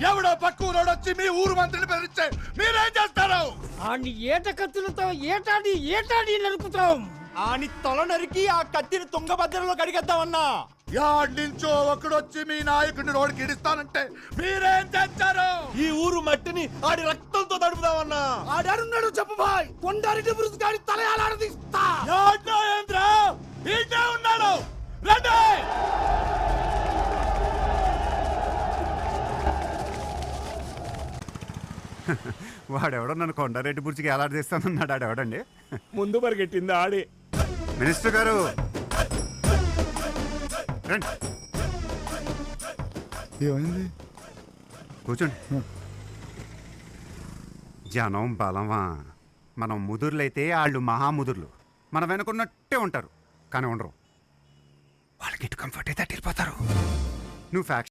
ఎవడో పక్కూరోడు వచ్చి మీ ఊరు మంత్రిని బెదిరిస్తే మీరేం చేస్తారు? ఆని ఏట కత్తులతో ఏటాడి ఏటాడి నరుకుతాం. ఆని తల నరికి ఆ కత్తిని తుంగభద్రలో కడిగేద్దామన్నా. యాడ్ నుంచో ఒకడొచ్చి మీ నాయకుడిని రోడ్డుకి ఇడిస్తానంటే మీరేం చేస్తారు? ఈ ఊరు మట్టిని ఆడి రక్తంతో తడుపుదామన్నా. ఆడాడున్నాడు చెప్పు బాయ్. కొండారెడ్డి బృందాడి తల ఆలాడదీస్తా. యాడ్లో ఏంద్రా? ఈడే ఉన్నాడు. రండి. వాడెవడో నన్ను కొండారెడ్డి బుర్చికి ఎలాడదీస్తానన్నాడు. ఆడెవడండి? ముందు పరిగెట్టింది ఆడే. మినిస్టర్ గారు రండి. ఏమైంది? కూర్చోండి. జనం బలమా? మనం ముదుర్లైతే వాళ్ళు మహాముదుర్లు. మనం వెనుకున్నట్టే ఉంటారు కానీ ఉండరు. వాళ్ళకి ఎటు కంఫర్ట్ అయితే అటు వెళ్ళిపోతారు. నువ్వు ఫ్యాక్షన్